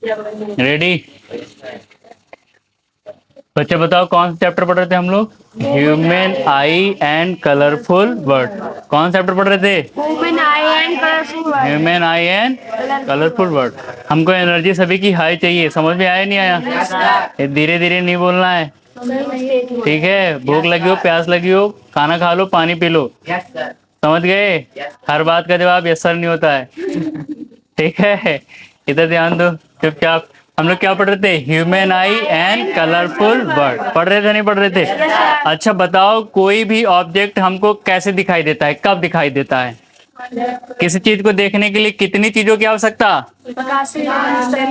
Ready? बच्चे बताओ कौन सा चैप्टर पढ़ रहे थे हम लोग? Human I and colourful word. कौन सा चैप्टर पढ़ रहे थे? Human I and colourful word. Human I and colourful word. हमको एनर्जी सभी की हाई चाहिए। समझ में आया नहीं आया? ये धीरे धीरे नहीं बोलना है, ठीक है? भूख लगी हो, प्यास लगी हो, खाना खा लो, पानी पी लो। समझ गए? हर बात का जवाब यस सर नहीं होता है, ठीक है? इधर ध्यान दो चुपचाप। हम लोग क्या पढ़ रहे थे? Human I and colourful word. पढ़ रहे थे नहीं पढ़ रहे थे? अच्छा बताओ, कोई भी ऑब्जेक्ट हमको कैसे दिखाई देता है, कब दिखाई देता है? किसी चीज को देखने के लिए कितनी चीजों की आवश्यकता?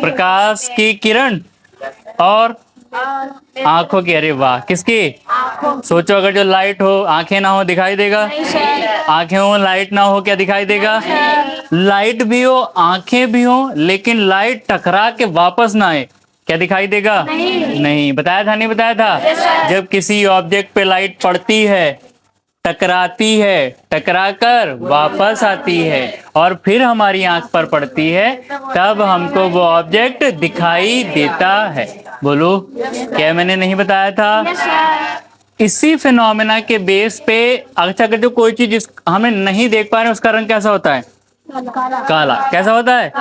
प्रकाश की किरण और आंखों की। अरे वाह, किसकी? सोचो, अगर जो लाइट हो, आंखें ना हो, दिखाई देगा? आंखें हो, लाइट ना हो, क्या दिखाई देगा? लाइट भी हो, आंखें भी हो, लेकिन लाइट टकरा के वापस ना आए, क्या दिखाई देगा? नहीं। बताया था नहीं बताया था? जब किसी ऑब्जेक्ट पे लाइट पड़ती है, टकराती है, टकराकर वापस आती है और फिर हमारी आंख पर पड़ती है, तब हमको वो ऑब्जेक्ट दिखाई देता है। बोलो, क्या मैंने नहीं बताया था? इसी फिनोमेना के बेस पे अच्छा, अगर जो कोई चीज हमें नहीं देख पा रहे हैं, उसका रंग कैसा होता है? काला। कैसा होता है?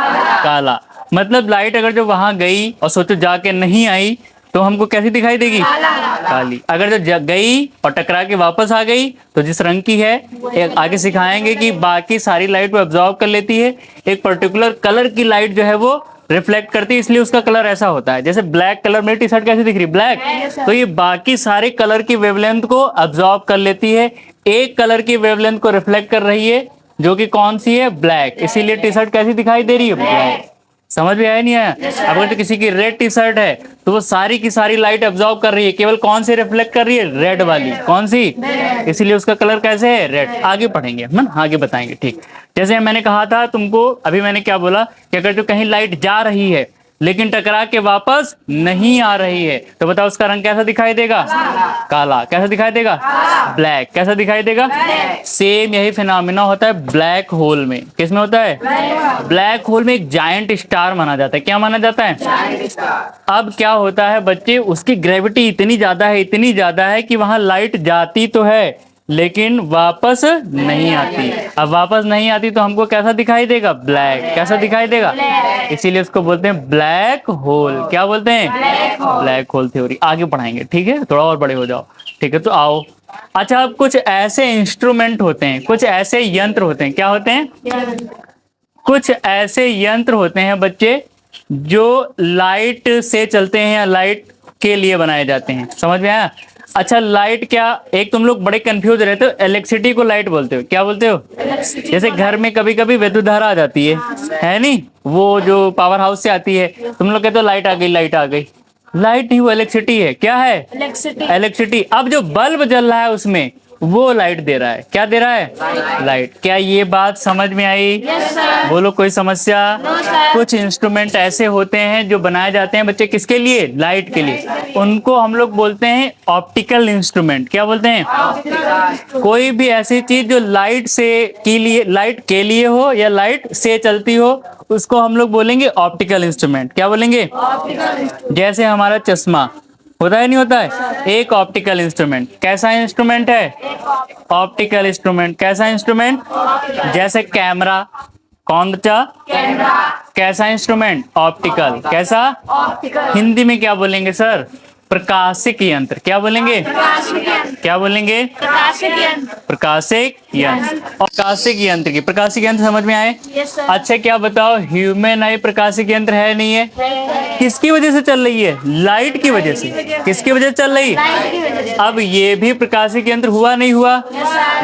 काला। मतलब लाइट अगर जो वहां गई और सोचो जाके नहीं आई, तो हमको कैसी दिखाई देगी? काली। अगर जो गई और टकरा के वापस आ गई, तो जिस रंग की है, एक आगे सिखाएंगे कि बाकी सारी लाइट वो एब्जॉर्ब कर लेती है, एक पर्टिकुलर कलर की लाइट जो है वो रिफ्लेक्ट करती है, इसलिए उसका कलर ऐसा होता है। जैसे ब्लैक कलर, मेरी टी शर्ट कैसी दिख रही? ब्लैक। तो ये बाकी सारे कलर की वेवलेंथ को एब्जॉर्ब कर लेती है, एक कलर की वेवलेंथ को रिफ्लेक्ट कर रही है, जो कि कौन सी है? ब्लैक। इसीलिए टी शर्ट कैसी दिखाई दे रही है? ब्लैक। समझ में आया नहीं आया? अब अगर तो किसी की रेड टी शर्ट है, तो वो सारी की सारी लाइट एब्जॉर्ब कर रही है, केवल कौन सी रिफ्लेक्ट कर रही है? रेड वाली। कौन सी? इसीलिए उसका कलर कैसे है? रेड। आगे पढ़ेंगे हम, आगे बताएंगे, ठीक? जैसे मैंने कहा था तुमको, अभी मैंने क्या बोला कि अगर जो कहीं लाइट जा रही है लेकिन टकरा के वापस नहीं आ रही है, तो बताओ उसका रंग कैसा दिखाई देगा? काला। कैसा दिखाई देगा? ब्लैक। कैसा दिखाई देगा? सेम यही फिनोमेना होता है ब्लैक होल में। किस में होता है? ब्लैक होल में एक जायंट स्टार माना जाता है। क्या माना जाता है? अब क्या होता है बच्चे, उसकी ग्रेविटी इतनी ज्यादा है, इतनी ज्यादा है कि वहां लाइट जाती तो है लेकिन वापस नहीं आती। अब वापस नहीं आती तो हमको कैसा दिखाई देगा? ब्लैक। कैसा दिखाई देगा? इसीलिए उसको बोलते हैं ब्लैक होल। क्या बोलते हैं? Black hole theory. आगे पढ़ाएंगे, ठीक है? थोड़ा और बड़े हो जाओ, ठीक है? तो आओ। अच्छा, अब कुछ ऐसे इंस्ट्रूमेंट होते हैं, कुछ ऐसे यंत्र होते हैं। क्या होते हैं? कुछ ऐसे यंत्र होते हैं बच्चे, जो लाइट से चलते हैं या लाइट के लिए बनाए जाते हैं। समझ में आया? अच्छा, लाइट क्या, एक तुम लोग बड़े कंफ्यूज रहते हो, इलेक्ट्रिसिटी को लाइट बोलते हो। क्या बोलते हो? जैसे घर में कभी कभी विद्युत धारा आ जाती है नहीं? वो जो पावर हाउस से आती है, तुम लोग कहते हो लाइट आ गई, लाइट आ गई। लाइट नहीं, वो इलेक्ट्रिसिटी है। क्या है? इलेक्ट्रिसिटी। अब जो बल्ब जल रहा है उसमें, वो लाइट दे रहा है। क्या दे रहा है? लाइट। क्या ये बात समझ में आई? बोलो, कोई समस्या? कुछ इंस्ट्रूमेंट ऐसे होते हैं जो बनाए जाते हैं बच्चे, किसके लिए? लाइट के लिए। उनको हम लोग बोलते हैं ऑप्टिकल इंस्ट्रूमेंट। क्या बोलते हैं? कोई भी ऐसी चीज जो लाइट के लिए हो या लाइट से चलती हो, उसको हम लोग बोलेंगे ऑप्टिकल इंस्ट्रूमेंट। क्या बोलेंगे? जैसे हमारा चश्मा होता है नहीं होता है? एक ऑप्टिकल इंस्ट्रूमेंट। कैसा इंस्ट्रूमेंट है? Optical instrument. कैसा इंस्ट्रूमेंट? जैसे कैमरा। कौन सा? कैसा इंस्ट्रूमेंट? ऑप्टिकल। कैसा? हिंदी में क्या बोलेंगे सर? प्रकाशिक यंत्र। क्या बोलेंगे? क्या बोलेंगे? प्रकाशिक यंत्र। प्रकाशिक यंत्र की, प्रकाशिक यंत्र समझ में आए? अच्छा, क्या बताओ, ह्यूमन आई प्रकाशिक यंत्र है नहीं है? किसकी वजह से चल रही है? लाइट की वजह से। किसकी वजह से चल रही है? अब ये भी प्रकाशिक यंत्र हुआ नहीं हुआ?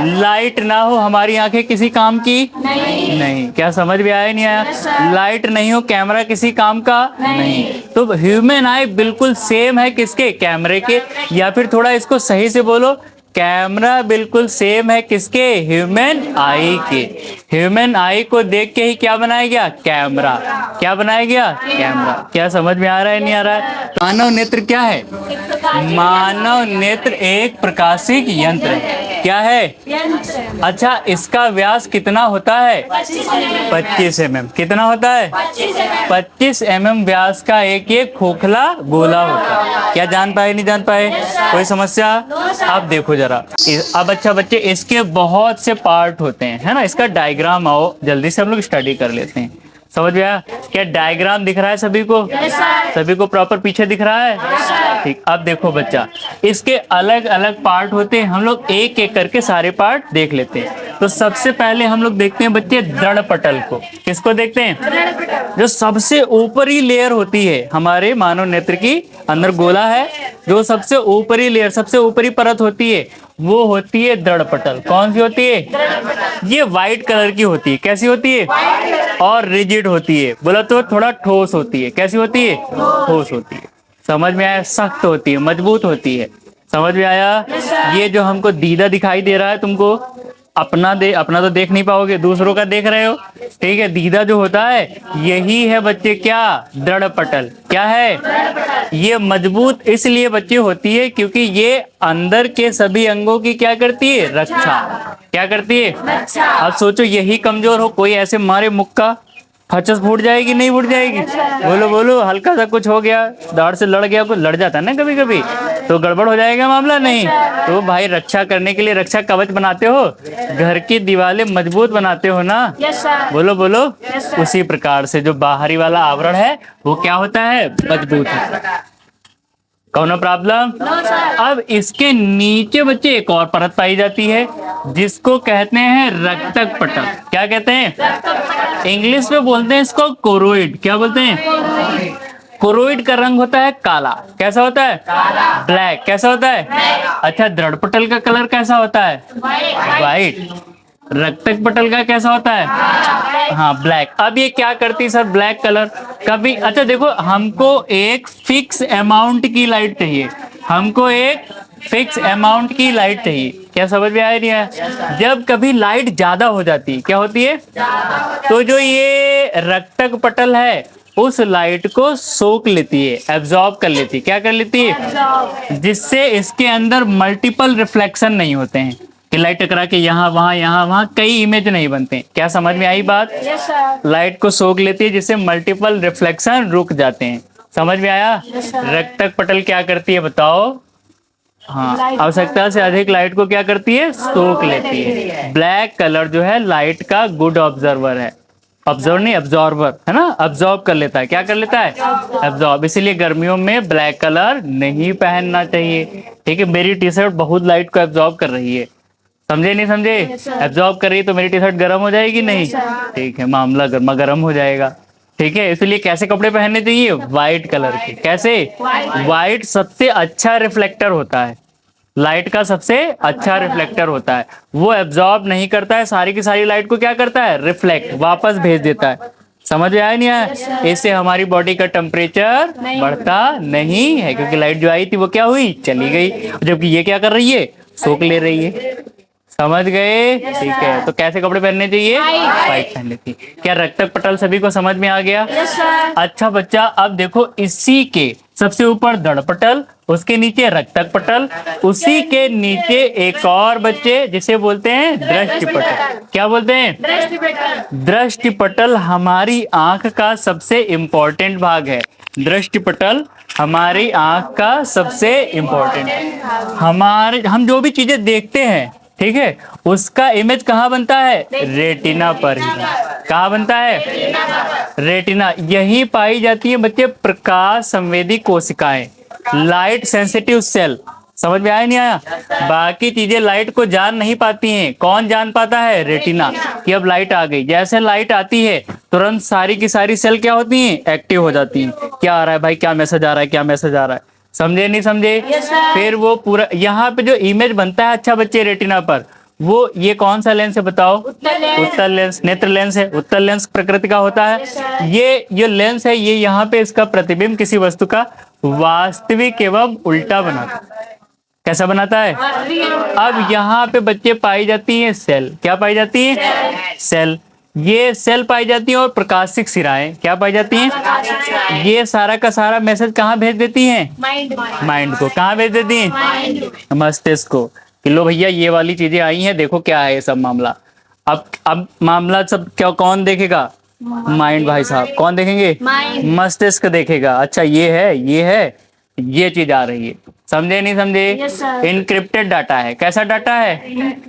लाइट ना हो, हमारी आंखें किसी काम की नहीं। क्या समझ में आया नहीं आया? लाइट नहीं हो, कैमरा किसी काम का नहीं। तो ह्यूमन आई बिल्कुल सेम है किसके? कैमरे के। या फिर थोड़ा इसको सही से बोलो, कैमरा बिल्कुल सेम है किसके? ह्यूमन आई के। ह्यूमन आई को देख के ही क्या बनाया गया? कैमरा। क्या बनाया गया? कैमरा। क्या समझ में आ रहा है नहीं आ रहा है? मानव नेत्र क्या है? मानव नेत्र एक प्रकाशिक यंत्र है। क्या है? अच्छा, इसका व्यास कितना होता है? 25 mm। कितना होता है? 25 mm व्यास का एक ये खोखला गोला होता है। क्या जान पाए, नहीं जान पाए? कोई समस्या? अब देखो जरा, अब अच्छा बच्चे, इसके बहुत से पार्ट होते हैं, है ना। इसका डायग्राम आओ जल्दी से हम लोग स्टडी कर लेते हैं। समझ में आया? क्या डायग्राम दिख रहा है सभी को? सभी को प्रॉपर पीछे दिख रहा है? ठीक। अब देखो बच्चा, इसके अलग अलग पार्ट होते हैं, हम लोग एक एक करके सारे पार्ट देख लेते हैं। तो सबसे पहले हम लोग देखते हैं बच्चे दृढ़ पटल को। किसको देखते हैं? जो सबसे ऊपरी लेयर होती है हमारे मानव नेत्र की, अंदर गोला है, जो सबसे ऊपरी लेयर, सबसे ऊपरी परत होती है, वो होती है दृढ़ पटल। कौन सी होती है? ये व्हाइट कलर की होती है। कैसी होती है? और रिजिड होती है। बोला तो थोड़ा ठोस होती है। कैसी होती है? ठोस होती है। समझ में आया? सख्त होती है, मजबूत होती है। समझ में आया? ये जो हमको दीदा दिखाई दे रहा है तुमको, अपना तो देख नहीं पाओगे, दूसरों का देख रहे हो, ठीक है। दीदा जो होता है यही है बच्चे क्या? दृढ़ पटल। क्या है? ये मजबूत इसलिए बच्चे होती है क्योंकि ये अंदर के सभी अंगों की क्या करती है? रक्षा। क्या करती है? अब सोचो यही कमजोर हो, कोई ऐसे मारे मुक्का, फचस फूट जाएगी, नहीं फूट जाएगी? बोलो बोलो, हल्का सा कुछ हो गया, दाढ़ से लड़ गया, कुछ लड़ जाता है ना कभी कभी, तो गड़बड़ हो जाएगा मामला। नहीं तो भाई रक्षा करने के लिए रक्षा कवच बनाते हो, घर की दीवारें मजबूत बनाते हो ना। बोलो बोलो। उसी प्रकार से जो बाहरी वाला आवरण है वो क्या होता है? मजबूत है। कौन प्रॉब्लम? अब इसके नीचे बच्चे एक और परत पाई जाती है जिसको कहते हैं रक्तक पटल। क्या कहते हैं? इंग्लिश में बोलते हैं इसको कोरोइड। क्या बोलते हैं? कोरोइड का रंग होता है काला। कैसा होता है? ब्लैक। कैसा होता है? अच्छा, दृढ़ पटल का कलर कैसा होता है? व्हाइट। रक्तक पटल का कैसा होता है? हाँ, ब्लैक। अब ये क्या करती है सर ब्लैक कलर? कभी अच्छा देखो, हमको एक फिक्स अमाउंट की लाइट चाहिए, हमको एक फिक्स अमाउंट की लाइट चाहिए। क्या समझ में आया? नहीं आया? जब कभी लाइट ज्यादा हो जाती है, क्या होती है? तो जो ये रक्तक पटल है उस लाइट को सोख लेती है, एब्जॉर्ब कर लेती है। क्या कर लेती है? जिससे इसके अंदर मल्टीपल रिफ्लेक्शन नहीं होते हैं कि लाइट टकरा के यहाँ वहां कई इमेज नहीं बनते। क्या समझ में आई बात? लाइट को सोख लेती है जिससे मल्टीपल रिफ्लेक्शन रुक जाते हैं। समझ में आया? रक्तक पटल क्या करती है बताओ? हाँ, आवश्यकता से अधिक लाइट को क्या करती है? सोख लेती है। ब्लैक कलर जो है लाइट का गुड ऑब्जर्वर है। ऑब्जर्व नहीं, अब्जॉर्बर है ना, अब्जॉर्ब कर लेता है। क्या कर लेता है? अब्जॉर्ब। इसीलिए गर्मियों में ब्लैक कलर नहीं पहनना चाहिए। ठीक है, मेरी टी शर्ट बहुत लाइट को एब्जॉर्ब कर रही है, समझे नहीं समझे? एब्जॉर्ब कर रही है तो मेरी टी शर्ट गर्म हो जाएगी नहीं? ठीक है, मामला गर्मा गर्म हो जाएगा। ठीक है, इसलिए कैसे कपड़े पहनने चाहिए? व्हाइट कलर के। कैसे? व्हाइट सबसे अच्छा रिफ्लेक्टर होता है, लाइट का सबसे अच्छा रिफ्लेक्टर होता है। वो एब्जॉर्ब नहीं करता है, सारी की सारी लाइट को क्या करता है? रिफ्लेक्ट, वापस भेज देता है। समझ में आया नहीं आया? इससे हमारी बॉडी का टेम्परेचर बढ़ता नहीं है क्योंकि लाइट जो आई थी वो क्या हुई? चली गई। जबकि ये क्या कर रही है? सोख ले रही है। समझ गए? ठीक है, तो कैसे कपड़े पहनने चाहिए? व्हाइट पहनने चाहिए। क्या रक्तक पटल सभी को समझ में आ गया? अच्छा बच्चा, अब देखो इसी के सबसे ऊपर दृढ़ पटल, उसके नीचे रक्तक पटल, उसी के नीचे एक और बच्चे जिसे बोलते हैं दृष्टि पटल। क्या बोलते हैं? दृष्टि पटल हमारी आंख का सबसे इम्पोर्टेंट भाग है। दृष्टि पटल हमारी आंख का सबसे इम्पोर्टेंट, हम जो भी चीजें देखते हैं, ठीक है, उसका इमेज कहाँ बनता है? रेटिना पर ही। कहाँ बनता है? रेटिना। यही पाई जाती है बच्चे प्रकाश संवेदी कोशिकाएं, लाइट सेंसिटिव सेल। समझ में आया नहीं आया? बाकी चीजें लाइट को जान नहीं पाती हैं, कौन जान पाता है? रेटिना। कि अब लाइट आ गई, जैसे लाइट आती है तुरंत सारी की सारी सेल क्या होती हैं? एक्टिव हो जाती हैं। क्या आ रहा है भाई? क्या मैसेज आ रहा है? क्या मैसेज आ रहा है? समझे नहीं समझे? फिर वो पूरा यहाँ पे जो इमेज बनता है अच्छा बच्चे रेटिना पर, वो ये कौन सा लेंस है बताओ? उत्तल लेंस, नेत्र लेंस है। उत्तल लेंस प्रकृति का होता है। ये जो लेंस है ये यहाँ पे इसका प्रतिबिंब किसी वस्तु का वास्तविक एवं उल्टा बनाता है। कैसा बनाता है? अब यहाँ पे बच्चे पाई जाती है सेल। क्या पाई जाती है? सेल। ये सेल पाई जाती है और प्रकाशिक सिराएं क्या पाई जाती हैं? ये सारा का सारा मैसेज कहाँ भेज देती हैं? माइंड को। कहाँ भेज देती हैं? मस्तिष्क को। कि लो भैया ये वाली चीजें आई हैं, देखो क्या है ये सब मामला। अब मामला सब क्या कौन देखेगा? माइंड भाई साहब। कौन देखेंगे? Mind. मस्तिष्क देखेगा। अच्छा ये है, ये चीज आ रही है। समझे नहीं समझे? Yes, sir. इनक्रिप्टेड डाटा है। कैसा डाटा है?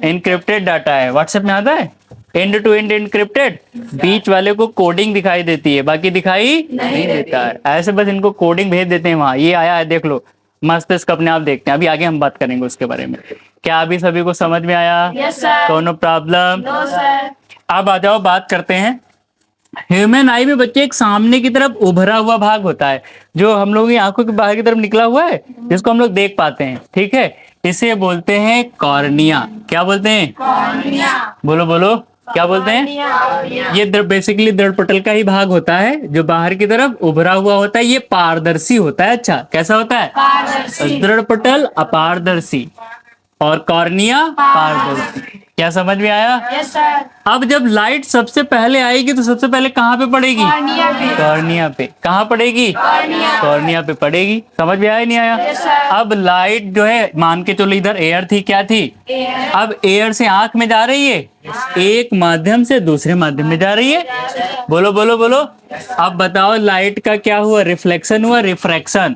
इनक्रिप्टेड डाटा है। व्हाट्सएप में आता है एंड टू एंड इनक्रिप्टेड। बीच वाले को कोडिंग दिखाई देती है, बाकी दिखाई नहीं देता है। ऐसे बस इनको कोडिंग भेज देते हैं वहां, ये आया है देख लो। मस्तिष्क अपने आप देखते हैं। अभी आगे हम बात करेंगे उसके बारे में। क्या अभी सभी को समझ में आया? Yes, sir. कोनो प्रॉब्लम? No, sir. अब आ जाओ बात करते हैं। ह्यूमन आई में बच्चे एक सामने की तरफ उभरा हुआ भाग होता है, जो हम लोगों की आंखों के बाहर की तरफ निकला हुआ है, जिसको हम लोग देख पाते हैं। ठीक है, इसे बोलते हैं कॉर्निया। क्या बोलते हैं? Cornea. बोलो बोलो, क्या बोलते हैं? Cornea. ये बेसिकली दृढ़पटल का ही भाग होता है, जो बाहर की तरफ उभरा हुआ होता है। ये पारदर्शी होता है। अच्छा, कैसा होता है? पारदर्शी. दृढ़पटल अपारदर्शी और कॉर्निया पारदर्शी। क्या समझ में आया? Yes, sir. अब जब लाइट सबसे पहले आएगी तो सबसे पहले कहाँ पे पड़ेगी? Cornea पे. कॉर्निया पे। कहाँ पड़ेगी? Cornea. कॉर्निया पे पड़ेगी। समझ में आया नहीं आया? Yes, sir. अब लाइट जो है, मान के चलो इधर एयर थी, क्या थी? Air. अब एयर से आंख में जा रही है, एक माध्यम से दूसरे माध्यम में जा रही है। बोलो बोलो बोलो। अब बताओ लाइट का क्या हुआ? रिफ्लेक्शन हुआ, रिफ्रैक्शन?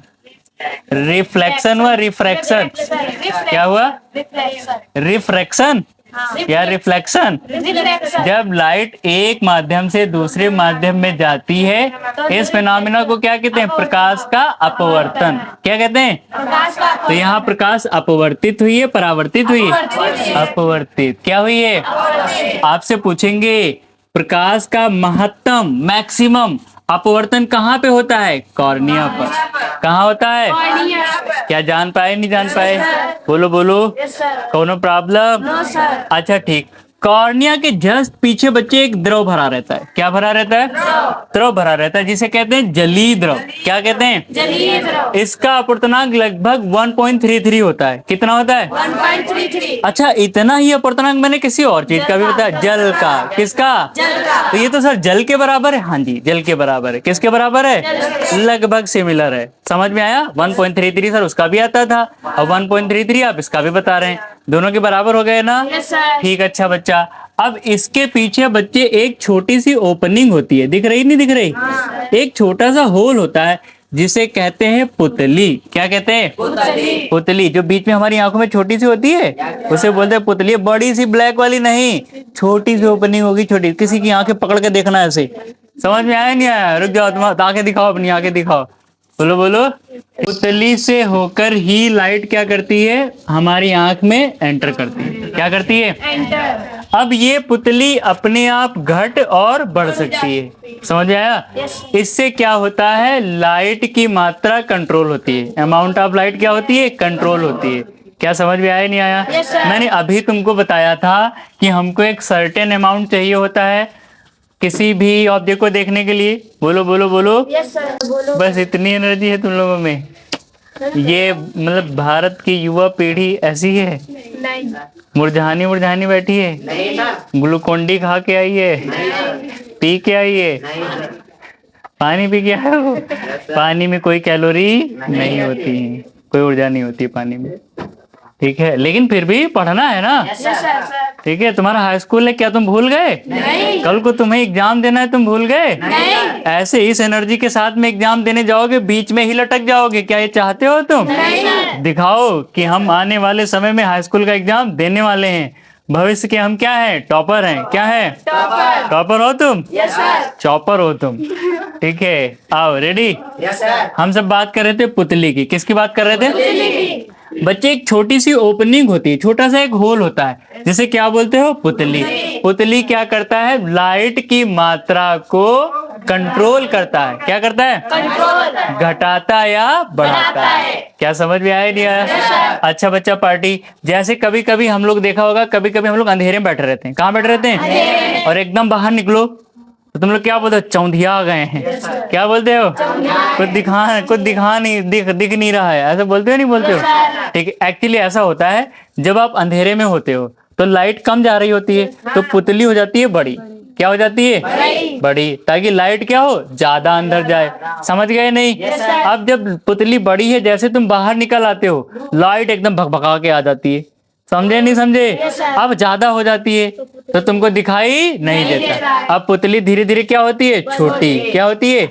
रिफ्लेक्शन हुआ, रिफ्रैक्शन? क्या हुआ? Reflection. रिफ्रैक्शन या रिफ्लेक्शन? Reflection. जब लाइट एक माध्यम से दूसरे माध्यम में जाती है, इस फिनोमिना को क्या कहते हैं? प्रकाश का अपवर्तन। क्या कहते हैं? प्रकाश का तो यहाँ प्रकाश अपवर्तित हुई है, परावर्तित हुई है? अपवर्तित। क्या हुई है? आपसे पूछेंगे प्रकाश का महत्तम मैक्सिमम अपवर्तन कहाँ पे होता है? कॉर्निया पर। कहाँ होता है? Cornea. क्या जान पाए नहीं जान पाए? बोलो बोलो। Yes, sir. कोनो प्रॉब्लम? No, sir. अच्छा ठीक। कॉर्निया के जस्ट पीछे बच्चे एक द्रव भरा रहता है। क्या भरा रहता है? द्रव भरा रहता है, जिसे कहते हैं जलीय द्रव। क्या कहते हैं? जलीय द्रव. इसका अपवर्तनांक लगभग 1.33 होता है। कितना होता है? 1.33. अच्छा, इतना ही अपवर्तनांक मैंने किसी और चीज का भी बताया, जल का। किसका? जल का. तो ये तो सर जल के बराबर है। हाँ जी, जल के बराबर है। किसके बराबर है? लगभग सिमिलर है। समझ में आया? 1.33 सर उसका भी आता था, और 1.33 आप इसका भी बता रहे हैं। दोनों के बराबर हो गए ना? Yes, sir. ठीक। अच्छा बच्चा, अब इसके पीछे बच्चे एक छोटी सी ओपनिंग होती है, दिख रही नहीं दिख रही? एक छोटा सा होल होता है, जिसे कहते हैं पुतली। क्या कहते हैं? पुतली. पुतली। जो बीच में हमारी आंखों में छोटी सी होती है, उसे बोलते हैं पुतली। बड़ी सी ब्लैक वाली नहीं, छोटी सी ओपनिंग होगी, छोटी। किसी की आंखें पकड़ के देखना ऐसे। समझ में आया नहीं आया? रुक जाओ, तुम आंखें दिखाओ, अपनी आंखें दिखाओ। बोलो बोलो। पुतली से होकर ही लाइट क्या करती है? हमारी आंख में एंटर करती है। क्या करती है? Enter. अब ये पुतली अपने आप घट और बढ़ सकती है। समझ में आया? Yes. इससे क्या होता है? लाइट की मात्रा कंट्रोल होती है। अमाउंट ऑफ लाइट क्या होती है? कंट्रोल होती है। क्या समझ में आया नहीं आया? Yes, sir. मैंने अभी तुमको बताया था कि हमको एक सर्टेन अमाउंट चाहिए होता है किसी भी ऑब्जेक्ट को देखने के लिए। बोलो बोलो बोलो। Yes, sir. बोलो. बस इतनी एनर्जी है तुम लोगों में। ये मतलब भारत की युवा पीढ़ी ऐसी है, नहीं. मुरझानी मुरझानी बैठी है, ग्लूकोन डी खा के आई है, पी के आई है, पानी पी के आए हो। पानी में कोई कैलोरी नहीं होती है, कोई ऊर्जा नहीं होती है पानी में। ठीक है, लेकिन फिर भी पढ़ना है ना? Yes, sir. ठीक है, तुम्हारा हाई स्कूल है, क्या तुम भूल गए? नहीं. कल को तुम्हें एग्जाम देना है, तुम भूल गए? नहीं. ऐसे इस एनर्जी के साथ में एग्जाम देने जाओगे, बीच में ही लटक जाओगे। क्या ये चाहते हो तुम? नहीं. दिखाओ कि हम आने वाले समय में हाई स्कूल का एग्जाम देने वाले हैं। भविष्य के हम क्या हैं? टॉपर हैं। क्या है? Topper. टॉपर हो तुम? Yes, sir. चॉपर हो तुम। ठीक है, आओ रेडी। Yes, sir. हम सब बात कर रहे थे पुतली की। किसकी बात कर रहे थे? पुतली. बच्चे, एक छोटी सी ओपनिंग होती है, छोटा सा एक होल होता है, जिसे क्या बोलते हो? पुतली। पुतली क्या करता है? लाइट की मात्रा को कंट्रोल करता है। क्या करता है? Control. घटाता या बढ़ाता है। क्या समझ में आया नहीं आया? अच्छा बच्चा पार्टी, जैसे कभी कभी हम लोग देखा होगा, कभी कभी हम लोग अंधेरे में बैठे रहते हैं। कहाँ बैठे रहते हैं? और एकदम बाहर निकलो तो तुम लोग क्या बोलते हो? चौंधिया आ गए हैं। क्या बोलते हो? कुछ दिखा नहीं, दिख नहीं रहा है, ऐसा बोलते हो नहीं बोलते हो? ठीक है, एक्चुअली ऐसा होता है, जब आप अंधेरे में होते हो तो लाइट कम जा रही होती है, तो पुतली हो जाती है बड़ी। क्या हो जाती है? बड़ी, ताकि लाइट क्या हो? ज्यादा अंदर जाए। समझ गए नहीं? अब जब पुतली बड़ी है, जैसे तुम बाहर निकल आते हो, लाइट एकदम भगभगा के आ जाती है। समझे नहीं समझे? अब ज्यादा हो जाती है तो तुमको दिखाई नहीं देता। अब पुतली धीरे धीरे क्या होती है? छोटी। क्या होती है?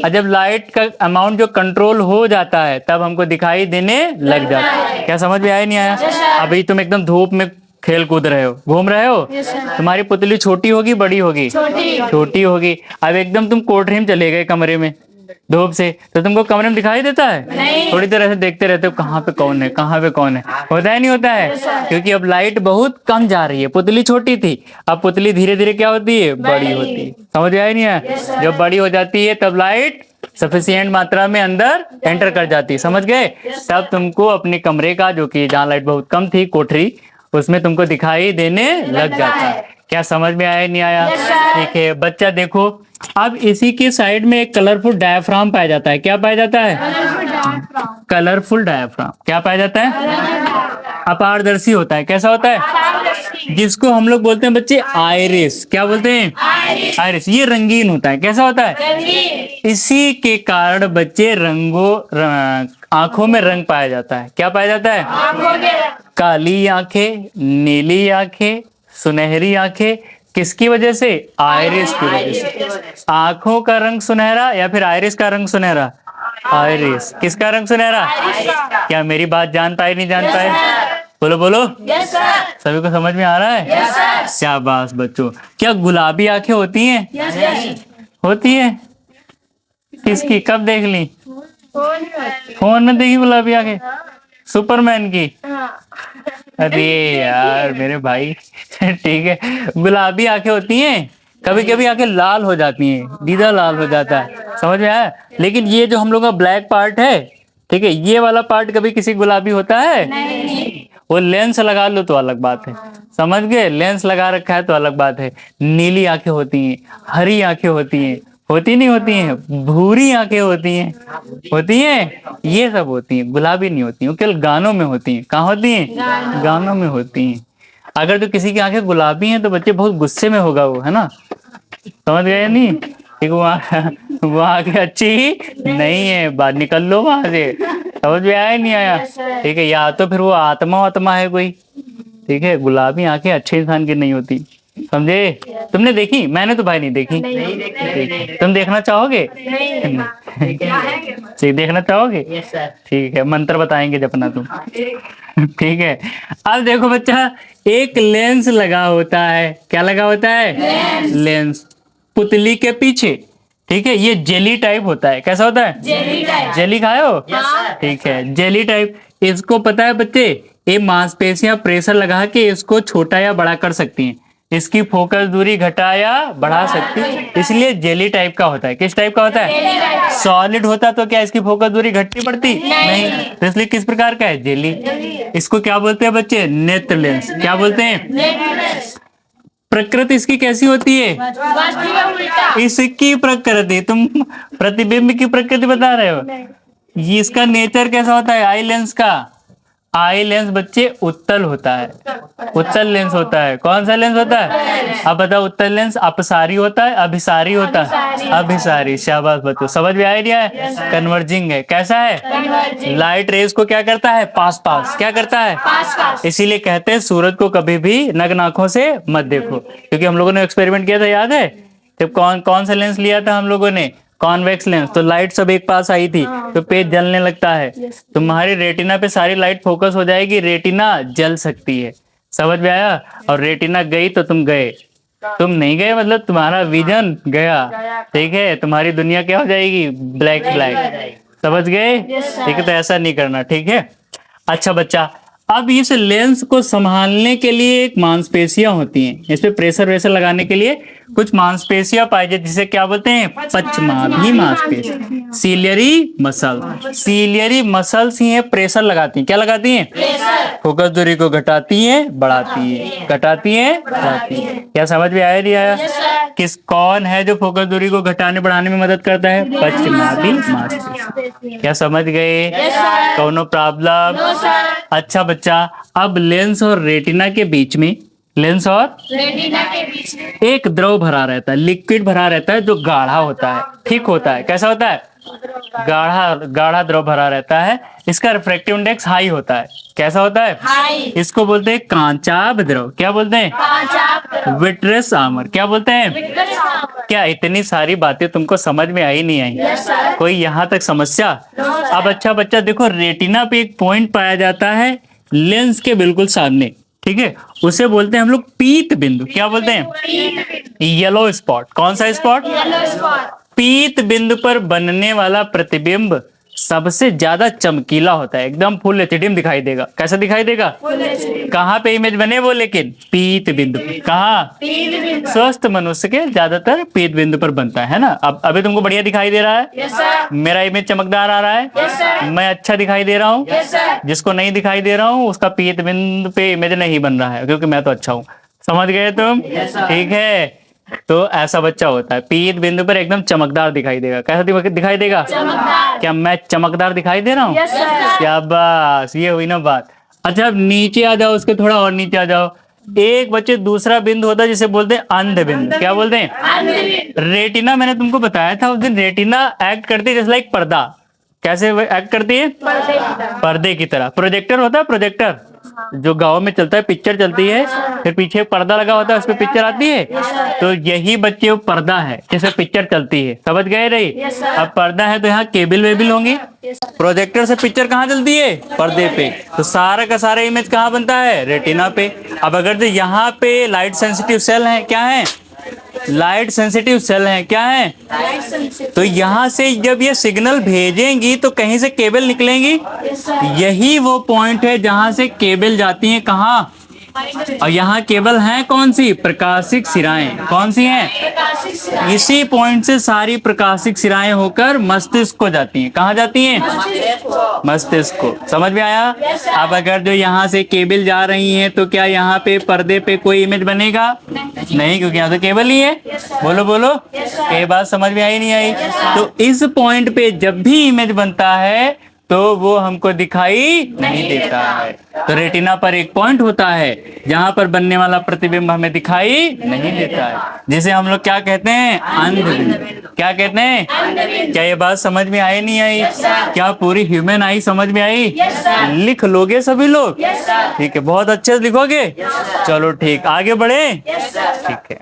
और जब लाइट का अमाउंट जो कंट्रोल हो जाता है तब हमको दिखाई देने लग जाता है। क्या समझ में आया नहीं आया? अभी तुम एकदम धूप में खेल कूद रहे हो, घूम रहे हो, तुम्हारी पुतली छोटी होगी बड़ी होगी? छोटी होगी। अब एकदम तुम कोठरी में चले गए कमरे में धूप से, तो तुमको कमरे में दिखाई देता है? थोड़ी देर ऐसे देखते रहते हो कहाँ पे कौन है, कहाँ पे कौन है, होता है नहीं होता है? क्योंकि अब लाइट बहुत कम जा रही है। पुतली छोटी थी, अब पुतली धीरे धीरे क्या होती है? बड़ी होती है। समझ आया नहीं है? जब बड़ी हो जाती है तब लाइट सफिशिएंट मात्रा में अंदर एंटर कर जाती है। समझ गए? तब तुमको अपने कमरे का, जो कि जहाँ लाइट बहुत कम थी, कोठरी, उसमें तुमको दिखाई देने लग जाता है। क्या समझ में आया नहीं आया? ठीक है बच्चा, देखो अब इसी के साइड में एक कलरफुल डायफ्राम पाया जाता है। क्या पाया जाता है? Colourful diaphragm. क्या पाया जाता है? अपारदर्शी होता है। कैसा होता है? जिसको हम लोग बोलते हैं बच्चे आइरिस। क्या बोलते हैं? आइरिस। ये रंगीन होता है। कैसा होता है? इसी के कारण बच्चे आंखों में रंग पाया जाता है। क्या पाया जाता है? काली आंखें, नीली आंखें, सुनहरी आंखें। किसकी वजह से? आइरिस की वजह से। आंखों का रंग सुनहरा या फिर आइरिस का रंग सुनहरा? आइरिस। किसका रंग सुनहरा? क्या मेरी बात जान पाए नहीं जान पाए? बोलो बोलो। सभी को समझ में आ रहा है? शाबाश बच्चों। क्या गुलाबी आंखें होती हैं? होती है। किसकी? कब देख ली? फोन में देखी गुलाबी आंखें? सुपरमैन की? अरे यार मेरे भाई ठीक है, गुलाबी आंखें होती हैं। कभी कभी आंखें लाल हो जाती हैं, दीदा लाल हो जाता है। समझ में आया? लेकिन ये जो हम लोग का ब्लैक पार्ट है, ठीक है, ये वाला पार्ट कभी किसी गुलाबी होता है? नहीं। वो लेंस लगा लो तो अलग बात है। समझ गए? लेंस लगा रखा है तो अलग बात है। नीली आंखें होती हैं, हरी आंखें होती हैं, होती नहीं होती हैं, भूरी आंखें होती हैं, होती हैं, ये सब होती हैं, गुलाबी नहीं होती हैं। केवल गानों में होती हैं। कहाँ होती हैं? गानों में होती हैं। अगर तो किसी की आंखें गुलाबी हैं तो बच्चे बहुत गुस्से में होगा वो, है ना? समझ गए नहीं? ठीक, वो आंखें अच्छी नहीं है, बाहर निकल लो वहां से। समझ में आया नहीं आया? ठीक है, या तो फिर वो आत्मा है कोई। ठीक है, गुलाबी आंखें अच्छे इंसान की नहीं होती। समझे? तुमने देखी? मैंने तो भाई नहीं देखी। तुम देखना चाहोगे? ठीक, देखना चाहोगे? ठीक है, मंत्र बताएंगे जपना तुम। ठीक है, अब देखो बच्चा, एक लेंस लगा होता है। क्या लगा होता है? लेंस पुतली के पीछे। ठीक है, ये जेली टाइप होता है। कैसा होता है? Jelly type. जेली खाए हो? ठीक है, जेली टाइप। इसको पता है बच्चे, ये मांसपेशियां प्रेशर लगा के इसको छोटा या बड़ा कर सकती हैं। इसकी फोकस दूरी घटा या बढ़ा सकती है, इसलिए जेली टाइप का होता है। किस टाइप का होता है? सॉलिड होता तो क्या इसकी फोकस दूरी घटती बढ़ती? नहीं। तो इसलिए किस प्रकार का है? जेली। इसको क्या बोलते हैं बच्चे? नेत्र लेंस। क्या बोलते हैं? प्रकृति इसकी कैसी होती है? इसकी प्रकृति, तुम प्रतिबिंब की प्रकृति बता रहे हो। ये इसका नेचर कैसा होता है? आई लेंस का, आई लेंस बच्चे उत्तल होता है। उत्तल लेंस होता है। कौन सा लेंस होता है? अब बताओ, उत्तल लेंस अपसारी होता है, अभिसारी होता है? अभिसारी। शाबाश बच्चों, समझ में आया? कन्वर्जिंग है। कैसा है? लाइट रेज को क्या करता है? पास पास। क्या करता है? पास पास। इसीलिए कहते हैं सूरज को कभी भी नग्न आंखों से मत देखो, क्योंकि हम लोगों ने एक्सपेरिमेंट किया था, याद है? जब कौन सा लेंस लिया था हम लोगों ने? Convex lens. तो लाइट सब एक पास आई थी तो पेज जलने लगता है। तुम्हारी रेटिना पे सारी लाइट फोकस हो जाएगी, रेटिना जल सकती है। समझ में आया? और रेटिना गई तो तुम गए, तुम नहीं गए मतलब तुम्हारा विजन गया। ठीक है, तुम्हारी दुनिया क्या हो जाएगी? Black black. समझ गए? ठीक है, तो ऐसा नहीं करना। ठीक है, अच्छा बच्चा, अब इस लेंस को संभालने के लिए एक मांसपेशियां होती हैं। इस पे प्रेशर वेशर लगाने के लिए कुछ मांसपेशियां पाई जाती, जिसे क्या बोलते हैं? पश्चमाभी मांसपेशी, सीलियरी मसल। सीलियरी मसल्स ही है, प्रेशर लगाती हैं। क्या लगाती हैं? फोकस दूरी को घटाती हैं, बढ़ाती है, घटाती हैं, बढ़ाती है। क्या समझ में आया नहीं आया? कौन है जो फोकस दूरी को घटाने बढ़ाने में मदद करता है? पश्चमाभी मांसपेशी। क्या समझ गए? कोनो प्रॉब्लम? अच्छा बच्चा, अब लेंस और रेटिना के बीच में लेंस और रेटिना के बीच में एक द्रव भरा रहता है, लिक्विड भरा रहता है जो गाढ़ा होता है, ठीक होता है। कैसा होता है? गाढ़ा गाढ़ा द्रव भरा रहता है। इसका रिफ्रैक्टिव इंडेक्स हाई होता है। कैसा होता है? हाई। इसको बोलते हैं कांचाभ द्रव। क्या बोलते हैं? कांचाभ विट्रस आमर। क्या बोलते हैं? द्रव। क्या इतनी सारी बातें तुमको समझ में आई नहीं आई? Yes sir. कोई यहाँ तक समस्या? सर। अब अच्छा बच्चा देखो, रेटिना पे एक पॉइंट पाया जाता है लेंस के बिल्कुल सामने, ठीक है, उसे बोलते हैं हम लोग पीत बिंदु। क्या बोलते हैं? Yellow spot. कौन सा स्पॉट? Yellow spot. पीत बिंदु पर बनने वाला प्रतिबिंब सबसे ज्यादा चमकीला होता है, एकदम फुल एचडीएम दिखाई देगा। कैसा दिखाई देगा? कहाँ पे इमेज बने वो, लेकिन पीत बिंदु। कहाँ? स्वस्थ मनुष्य के ज्यादातर पीत बिंदु पर बनता है ना। अब अभी तुमको बढ़िया दिखाई दे रहा है? Yes sir. मेरा इमेज चमकदार आ रहा है? Yes sir. मैं अच्छा दिखाई दे रहा हूँ? Yes sir. जिसको नहीं दिखाई दे रहा हूँ उसका पीत बिंदु पे इमेज नहीं बन रहा है, क्योंकि मैं तो अच्छा हूँ। समझ गए तुम? ठीक है, तो ऐसा बच्चा होता है, पीत बिंदु पर एकदम चमकदार दिखाई देगा। कैसा दिखाई देगा? चमकदार। क्या मैं चमकदार दिखाई दे रहा हूँ? Yes sir. क्या बस ये हुई ना बात। अच्छा अब नीचे आ जाओ, उसके थोड़ा और नीचे आ जाओ। एक बच्चे दूसरा बिंदु होता है जिसे बोलते हैं अंध बिंदु। क्या बोलते हैं? रेटिना, मैंने तुमको बताया था उस दिन, रेटिना एक्ट करती है जैसे लाइक पर्दा। कैसे एक्ट करती है? पर्दे की तरह। प्रोजेक्टर होता है, प्रोजेक्टर जो गांव में चलता है, पिक्चर चलती है, फिर पीछे पर्दा लगा होता है, उस पर पिक्चर आती है। तो यही बच्चे वो पर्दा है जिससे पिक्चर चलती है। समझ गए रही? अब पर्दा है तो यहाँ केबल वेबल होंगी। प्रोजेक्टर से पिक्चर कहाँ चलती है? पर्दे पे। तो सारा का सारा इमेज कहाँ बनता है? रेटिना पे। अब अगर जो यहाँ पे लाइट सेंसिटिव सेल है, क्या है? लाइट सेंसिटिव सेल है, क्या है? तो यहाँ से जब ये सिग्नल भेजेंगी तो कहीं से केबल निकलेंगी। यही वो पॉइंट है जहां से केबल जाती हैं। कहाँ? और यहाँ केबल हैं कौन सी? प्रकाशिक सिराएं। कौन सी हैं? इसी पॉइंट से सारी प्रकाशिक सिराएं होकर मस्तिष्क को जाती हैं। कहाँ जाती हैं? मस्तिष्क को। समझ में आया? अब अगर जो यहाँ से केबल जा रही हैं तो क्या यहाँ पे पर्दे पे कोई इमेज बनेगा? नहीं, क्योंकि यहाँ तो केबल ही है। बोलो बोलो, ये बात समझ में आई नहीं आई? तो इस पॉइंट पे जब भी इमेज बनता है तो वो हमको दिखाई नहीं देता है। तो रेटिना पर एक पॉइंट होता है जहां पर बनने वाला प्रतिबिंब हमें दिखाई नहीं देता है, जिसे हम लोग क्या कहते हैं? अंध बिंदु। क्या कहते हैं? क्या ये बात समझ में आई नहीं आई? क्या पूरी ह्यूमन आई समझ में आई? लिख लोगे सभी लोग? ठीक है, बहुत अच्छे से लिखोगे। चलो ठीक, आगे बढ़े। ठीक है।